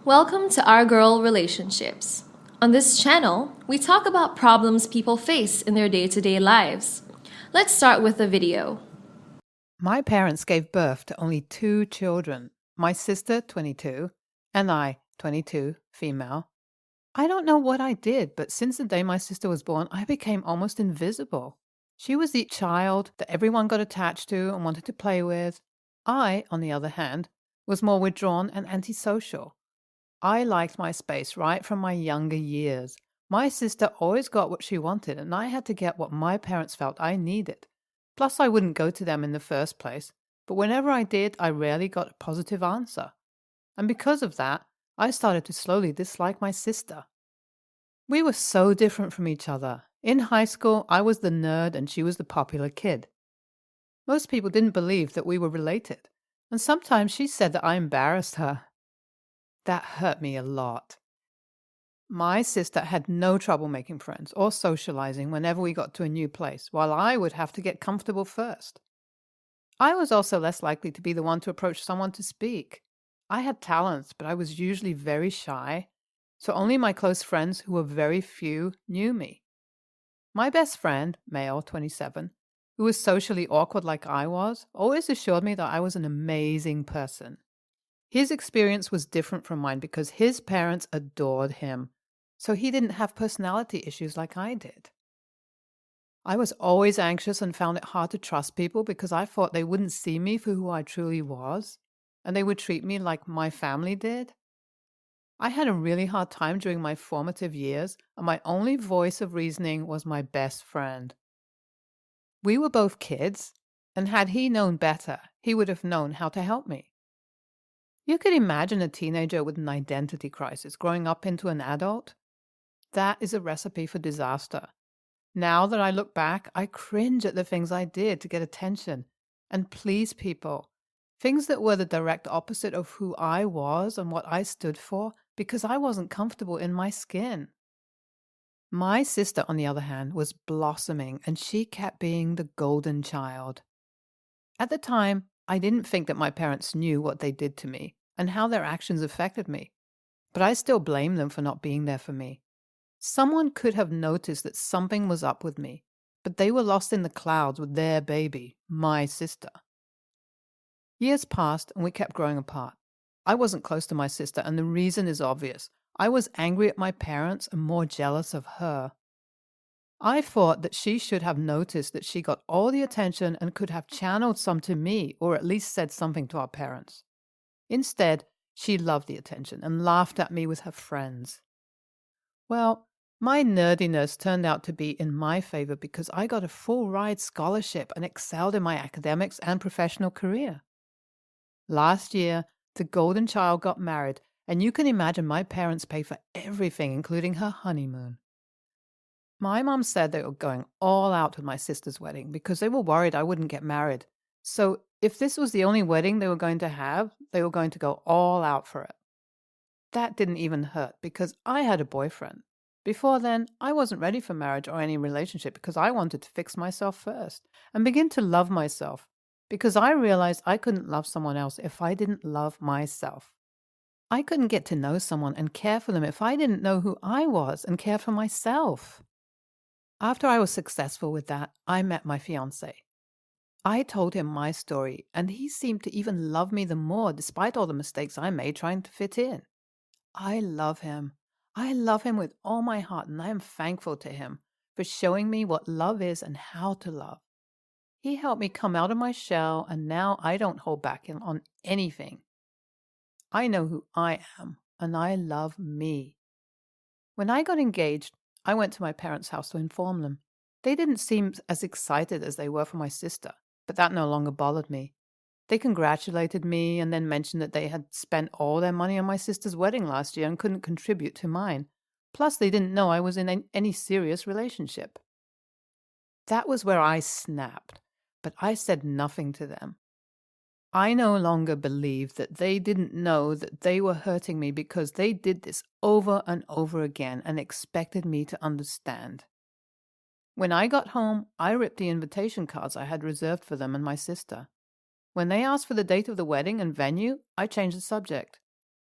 Welcome to Our Girl Relationships. On this channel, we talk about problems people face in their day-to-day lives. Let's start with a video. My parents gave birth to only 2 children, my sister, 22, and I, 22, female. I don't know what I did, but since the day my sister was born, I became almost invisible. She was the child that everyone got attached to and wanted to play with. I, on the other hand, was more withdrawn and antisocial. I liked my space right from my younger years. My sister always got what she wanted, and I had to get what my parents felt I needed. Plus, I wouldn't go to them in the first place, but whenever I did, I rarely got a positive answer. And because of that, I started to slowly dislike my sister. We were so different from each other. In high school, I was the nerd and she was the popular kid. Most people didn't believe that we were related, and sometimes she said that I embarrassed her. That hurt me a lot. My sister had no trouble making friends or socializing whenever we got to a new place, while I would have to get comfortable first. I was also less likely to be the one to approach someone to speak. I had talents, but I was usually very shy, so only my close friends, who were very few, knew me. My best friend, male, 27, who was socially awkward like I was, always assured me that I was an amazing person. His experience was different from mine because his parents adored him, so he didn't have personality issues like I did. I was always anxious and found it hard to trust people because I thought they wouldn't see me for who I truly was, and they would treat me like my family did. I had a really hard time during my formative years, and my only voice of reasoning was my best friend. We were both kids, and had he known better, he would have known how to help me. You could imagine a teenager with an identity crisis growing up into an adult. That is a recipe for disaster. Now that I look back, I cringe at the things I did to get attention and please people. Things that were the direct opposite of who I was and what I stood for because I wasn't comfortable in my skin. My sister, on the other hand, was blossoming and she kept being the golden child. At the time, I didn't think that my parents knew what they did to me and how their actions affected me, but I still blame them for not being there for me. Someone could have noticed that something was up with me, but they were lost in the clouds with their baby, my sister. Years passed and we kept growing apart. I wasn't close to my sister, and the reason is obvious. I was angry at my parents and more jealous of her. I thought that she should have noticed that she got all the attention and could have channeled some to me, or at least said something to our parents. Instead, she loved the attention and laughed at me with her friends. Well, my nerdiness turned out to be in my favor because I got a full-ride scholarship and excelled in my academics and professional career. Last year, the golden child got married, and you can imagine my parents paid for everything, including her honeymoon. My mom said they were going all out with my sister's wedding because they were worried I wouldn't get married. So if this was the only wedding they were going to have, they were going to go all out for it. That didn't even hurt because I had a boyfriend. Before then, I wasn't ready for marriage or any relationship because I wanted to fix myself first and begin to love myself because I realized I couldn't love someone else if I didn't love myself. I couldn't get to know someone and care for them if I didn't know who I was and care for myself. After I was successful with that, I met my fiancé. I told him my story, and he seemed to even love me the more despite all the mistakes I made trying to fit in. I love him. I love him with all my heart, and I am thankful to him for showing me what love is and how to love. He helped me come out of my shell, and now I don't hold back on anything. I know who I am, and I love me. When I got engaged, I went to my parents' house to inform them. They didn't seem as excited as they were for my sister, but that no longer bothered me. They congratulated me and then mentioned that they had spent all their money on my sister's wedding last year and couldn't contribute to mine. Plus, they didn't know I was in any serious relationship. That was where I snapped, but I said nothing to them. I no longer believed that they didn't know that they were hurting me because they did this over and over again and expected me to understand. When I got home, I ripped the invitation cards I had reserved for them and my sister. When they asked for the date of the wedding and venue, I changed the subject.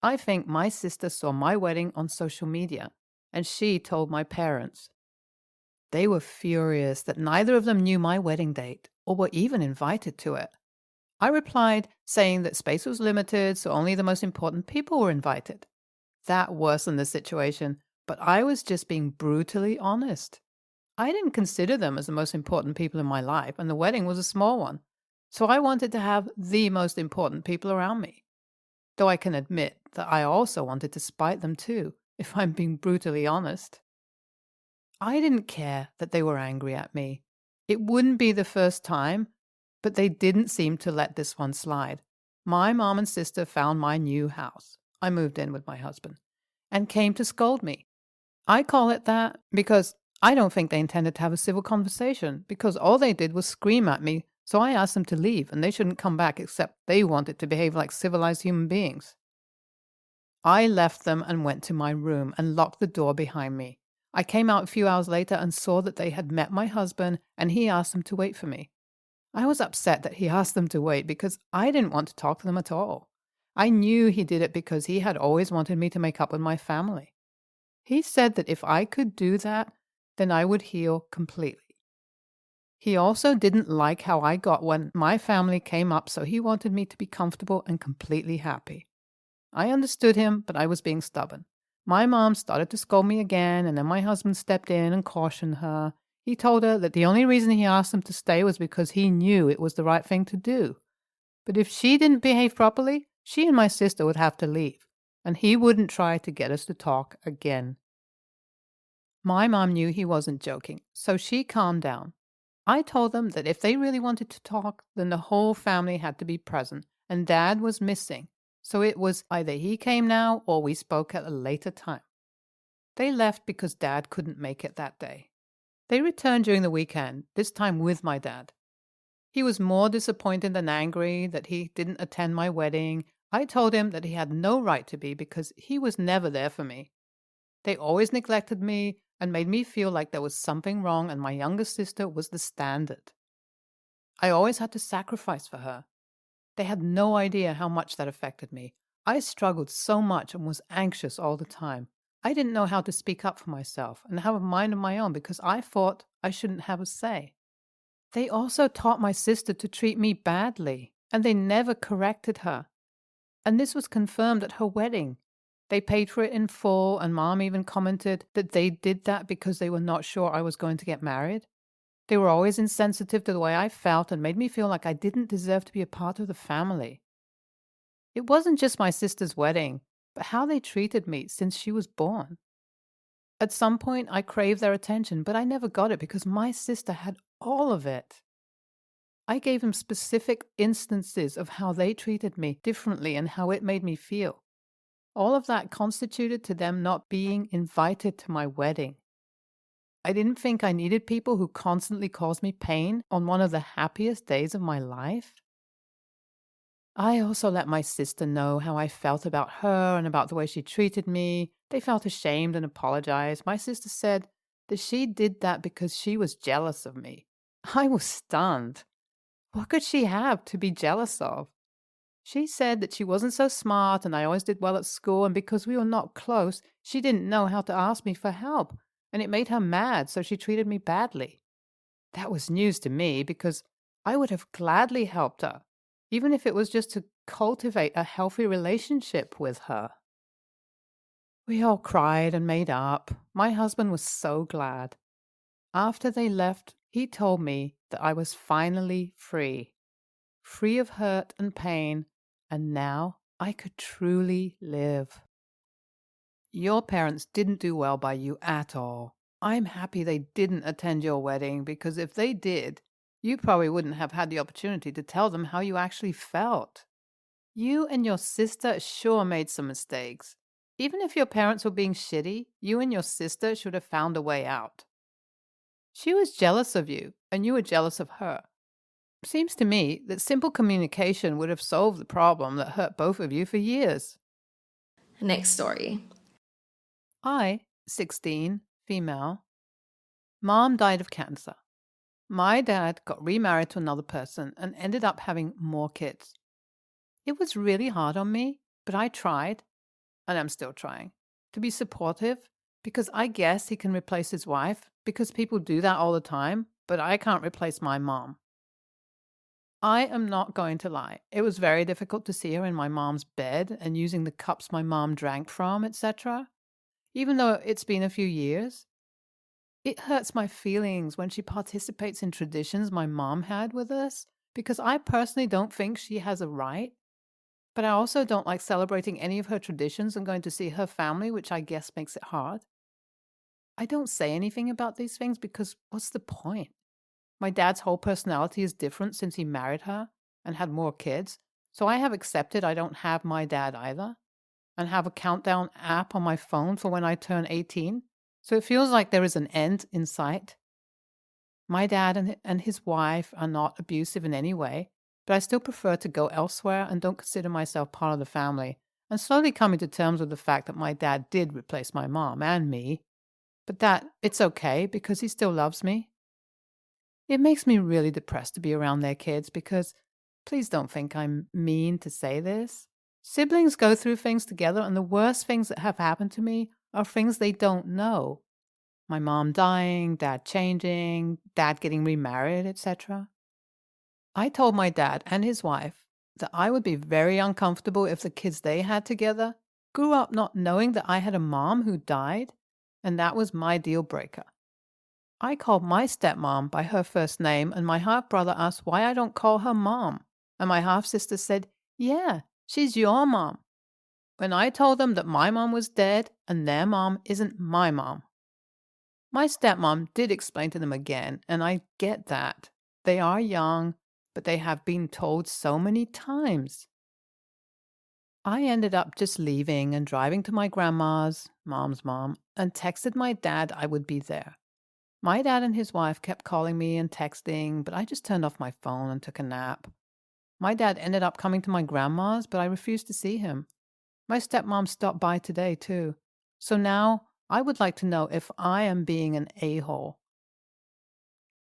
I think my sister saw my wedding on social media, and she told my parents. They were furious that neither of them knew my wedding date or were even invited to it. I replied, saying that space was limited, so only the most important people were invited. That worsened the situation, but I was just being brutally honest. I didn't consider them as the most important people in my life, and the wedding was a small one. So I wanted to have the most important people around me. Though I can admit that I also wanted to spite them too, if I'm being brutally honest. I didn't care that they were angry at me. It wouldn't be the first time, but they didn't seem to let this one slide. My mom and sister found my new house. I moved in with my husband and came to scold me. I call it that because I don't think they intended to have a civil conversation, because all they did was scream at me, so I asked them to leave and they shouldn't come back except they wanted to behave like civilized human beings. I left them and went to my room and locked the door behind me. I came out a few hours later and saw that they had met my husband and he asked them to wait for me. I was upset that he asked them to wait because I didn't want to talk to them at all. I knew he did it because he had always wanted me to make up with my family. He said that if I could do that, then I would heal completely. He also didn't like how I got when my family came up, so he wanted me to be comfortable and completely happy. I understood him, but I was being stubborn. My mom started to scold me again, and then my husband stepped in and cautioned her. He told her that the only reason he asked them to stay was because he knew it was the right thing to do. But if she didn't behave properly, she and my sister would have to leave, and he wouldn't try to get us to talk again. My mom knew he wasn't joking, so she calmed down. I told them that if they really wanted to talk, then the whole family had to be present, and Dad was missing, so it was either he came now or we spoke at a later time. They left because Dad couldn't make it that day. They returned during the weekend, this time with my dad. He was more disappointed than angry that he didn't attend my wedding. I told him that he had no right to be because he was never there for me. They always neglected me and made me feel like there was something wrong and my younger sister was the standard. I always had to sacrifice for her. They had no idea how much that affected me. I struggled so much and was anxious all the time. I didn't know how to speak up for myself and have a mind of my own because I thought I shouldn't have a say. They also taught my sister to treat me badly, and they never corrected her. And this was confirmed at her wedding. They paid for it in full, and Mom even commented that they did that because they were not sure I was going to get married. They were always insensitive to the way I felt and made me feel like I didn't deserve to be a part of the family. It wasn't just my sister's wedding, but how they treated me since she was born. At some point, I craved their attention, but I never got it because my sister had all of it. I gave them specific instances of how they treated me differently and how it made me feel. All of that constituted to them not being invited to my wedding. I didn't think I needed people who constantly caused me pain on one of the happiest days of my life. I also let my sister know how I felt about her and about the way she treated me. They felt ashamed and apologized. My sister said that she did that because she was jealous of me. I was stunned. What could she have to be jealous of? She said that she wasn't so smart and I always did well at school, and because we were not close, she didn't know how to ask me for help, and it made her mad, so she treated me badly. That was news to me because I would have gladly helped her, even if it was just to cultivate a healthy relationship with her. We all cried and made up. My husband was so glad. After they left, he told me that I was finally free of hurt and pain, and now I could truly live. Your parents didn't do well by you at all. I'm happy they didn't attend your wedding because if they did, you probably wouldn't have had the opportunity to tell them how you actually felt. You and your sister sure made some mistakes. Even if your parents were being shitty, you and your sister should have found a way out. She was jealous of you, and you were jealous of her. Seems to me that simple communication would have solved the problem that hurt both of you for years. Next story. I, 16, female. Mom died of cancer. My dad got remarried to another person and ended up having more kids. It was really hard on me, but I tried, and I'm still trying, to be supportive because I guess he can replace his wife because people do that all the time, but I can't replace my mom. I am not going to lie. It was very difficult to see her in my mom's bed and using the cups my mom drank from, etc. Even though it's been a few years, it hurts my feelings when she participates in traditions my mom had with us because I personally don't think she has a right. But I also don't like celebrating any of her traditions and going to see her family, which I guess makes it hard. I don't say anything about these things because what's the point? My dad's whole personality is different since he married her and had more kids, so I have accepted I don't have my dad either and have a countdown app on my phone for when I turn 18, so it feels like there is an end in sight. My dad and his wife are not abusive in any way, but I still prefer to go elsewhere and don't consider myself part of the family, and slowly coming to terms with the fact that my dad did replace my mom and me, but that it's okay because he still loves me. It makes me really depressed to be around their kids because, please don't think I'm mean to say this, siblings go through things together, and the worst things that have happened to me are things they don't know. My mom dying, dad changing, dad getting remarried, etc. I told my dad and his wife that I would be very uncomfortable if the kids they had together grew up not knowing that I had a mom who died, and that was my deal breaker. I called my stepmom by her first name, and my half brother asked why I don't call her mom, and my half sister said, "Yeah, she's your mom." When I told them that my mom was dead and their mom isn't my mom. My stepmom did explain to them again, and I get that. They are young, but they have been told so many times. I ended up just leaving and driving to my grandma's, mom's mom, and texted my dad I would be there. My dad and his wife kept calling me and texting, but I just turned off my phone and took a nap. My dad ended up coming to my grandma's, but I refused to see him. My stepmom stopped by today, too. So now I would like to know if I am being an a-hole.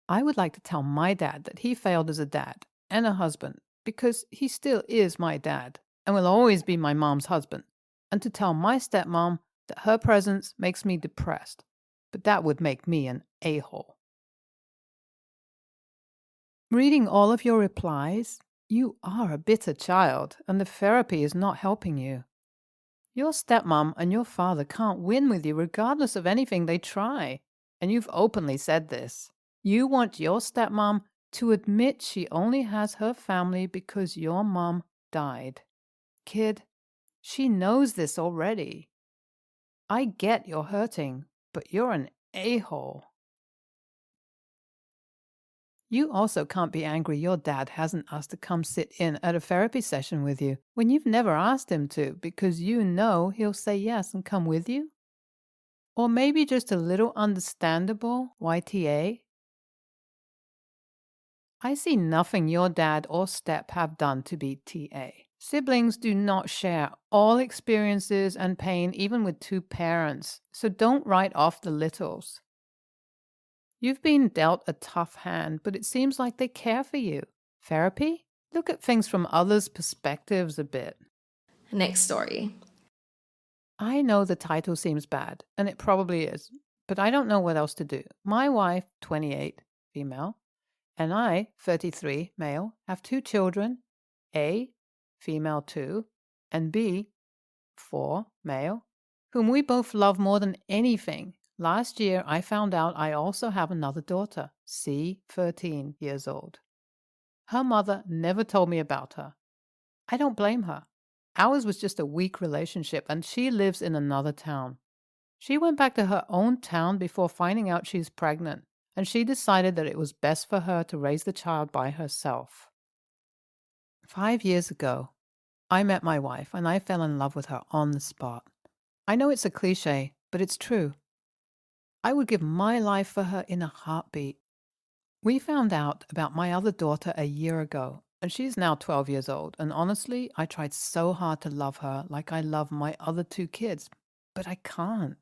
I would like to tell my dad that he failed as a dad and a husband because he still is my dad and will always be my mom's husband, and to tell my stepmom that her presence makes me depressed, but that would make me an a-hole. Reading all of your replies, you are a bitter child and the therapy is not helping you. Your stepmom and your father can't win with you regardless of anything they try, and you've openly said this. You want your stepmom to admit she only has her family because your mom died. Kid, she knows this already. I get you're hurting, but you're an a-hole. You also can't be angry your dad hasn't asked to come sit in at a therapy session with you when you've never asked him to because you know he'll say yes and come with you. Or maybe just a little understandable YTA. I see nothing your dad or step have done to be TA. Siblings do not share all experiences and pain even with two parents, so don't write off the littles. You've been dealt a tough hand, but it seems like they care for you. Therapy? Look at things from others' perspectives a bit. Next story. I know the title seems bad, and it probably is, but I don't know what else to do. My wife, 28, female, and I, 33, male, have two children, A, female 2, and B, 4, male, whom we both love more than anything. Last year, I found out I also have another daughter, C, 13 years old. Her mother never told me about her. I don't blame her. Ours was just a weak relationship, and she lives in another town. She went back to her own town before finding out she's pregnant, and she decided that it was best for her to raise the child by herself. 5 years ago, I met my wife, and I fell in love with her on the spot. I know it's a cliche, but it's true. I would give my life for her in a heartbeat. We found out about my other daughter a year ago, and she's now 12 years old, and honestly, I tried so hard to love her like I love my other two kids, but I can't.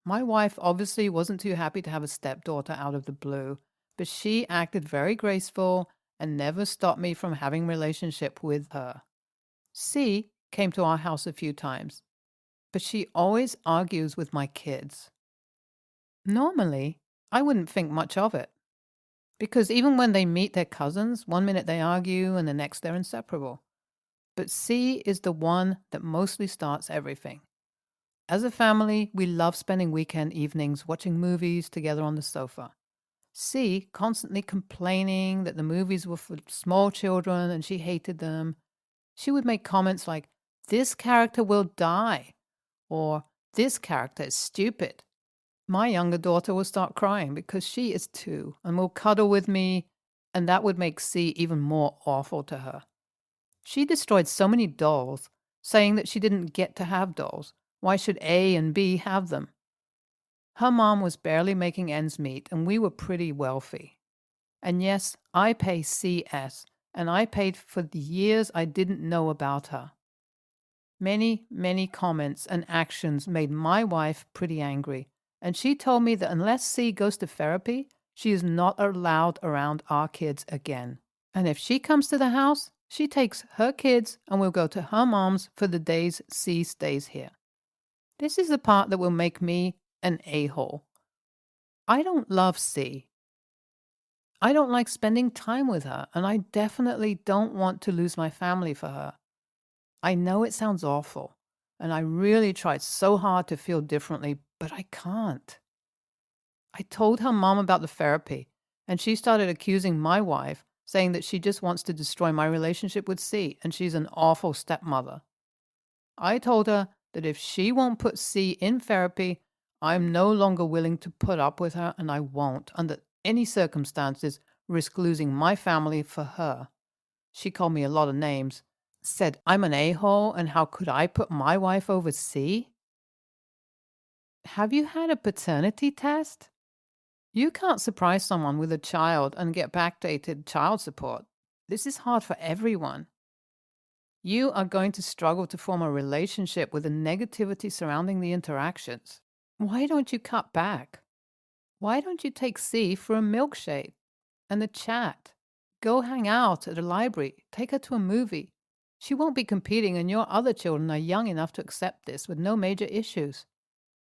My wife obviously wasn't too happy to have a stepdaughter out of the blue but she acted very graceful and never stopped me from having a relationship with her. C came to our house a few times, but she always argues with my kids. Normally, I wouldn't think much of it, because even when they meet their cousins, one minute they argue and the next they're inseparable. But C is the one that mostly starts everything. As a family, we love spending weekend evenings watching movies together on the sofa. C constantly complaining that the movies were for small children and she hated them. She would make comments like, "This character will die," or "This character is stupid." My younger daughter will start crying because she is 2 and will cuddle with me, and that would make C even more awful to her. She destroyed so many dolls, saying that she didn't get to have dolls. Why should A and B have them? Her mom was barely making ends meet, and we were pretty wealthy. And yes, I pay CS, and I paid for the years I didn't know about her. Many, many comments and actions made my wife pretty angry, and she told me that unless C goes to therapy, she is not allowed around our kids again. And if she comes to the house, she takes her kids and will go to her mom's for the days C stays here. This is the part that will make me an a-hole. I don't love C. I don't like spending time with her, and I definitely don't want to lose my family for her. I know it sounds awful, and I really tried so hard to feel differently, but I can't. I told her mom about the therapy, and she started accusing my wife, saying that she just wants to destroy my relationship with C, and she's an awful stepmother. I told her that if she won't put C in therapy, I'm no longer willing to put up with her, and I won't, under any circumstances, risk losing my family for her. She called me a lot of names, said I'm an a-hole, and how could I put my wife over C? Have you had a paternity test? You can't surprise someone with a child and get backdated child support. This is hard for everyone. You are going to struggle to form a relationship with the negativity surrounding the interactions. Why don't you cut back? Why don't you take C for a milkshake and a chat? Go hang out at a library. Take her to a movie. She won't be competing, and your other children are young enough to accept this with no major issues.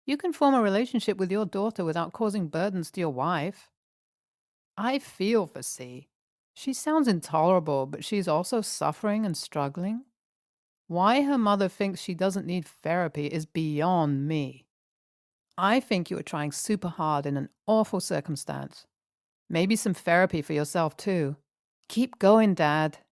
You can form a relationship with your daughter without causing burdens to your wife. I feel for C. She sounds intolerable, but she's also suffering and struggling. Why her mother thinks she doesn't need therapy is beyond me. I think you are trying super hard in an awful circumstance. Maybe some therapy for yourself too. Keep going, Dad.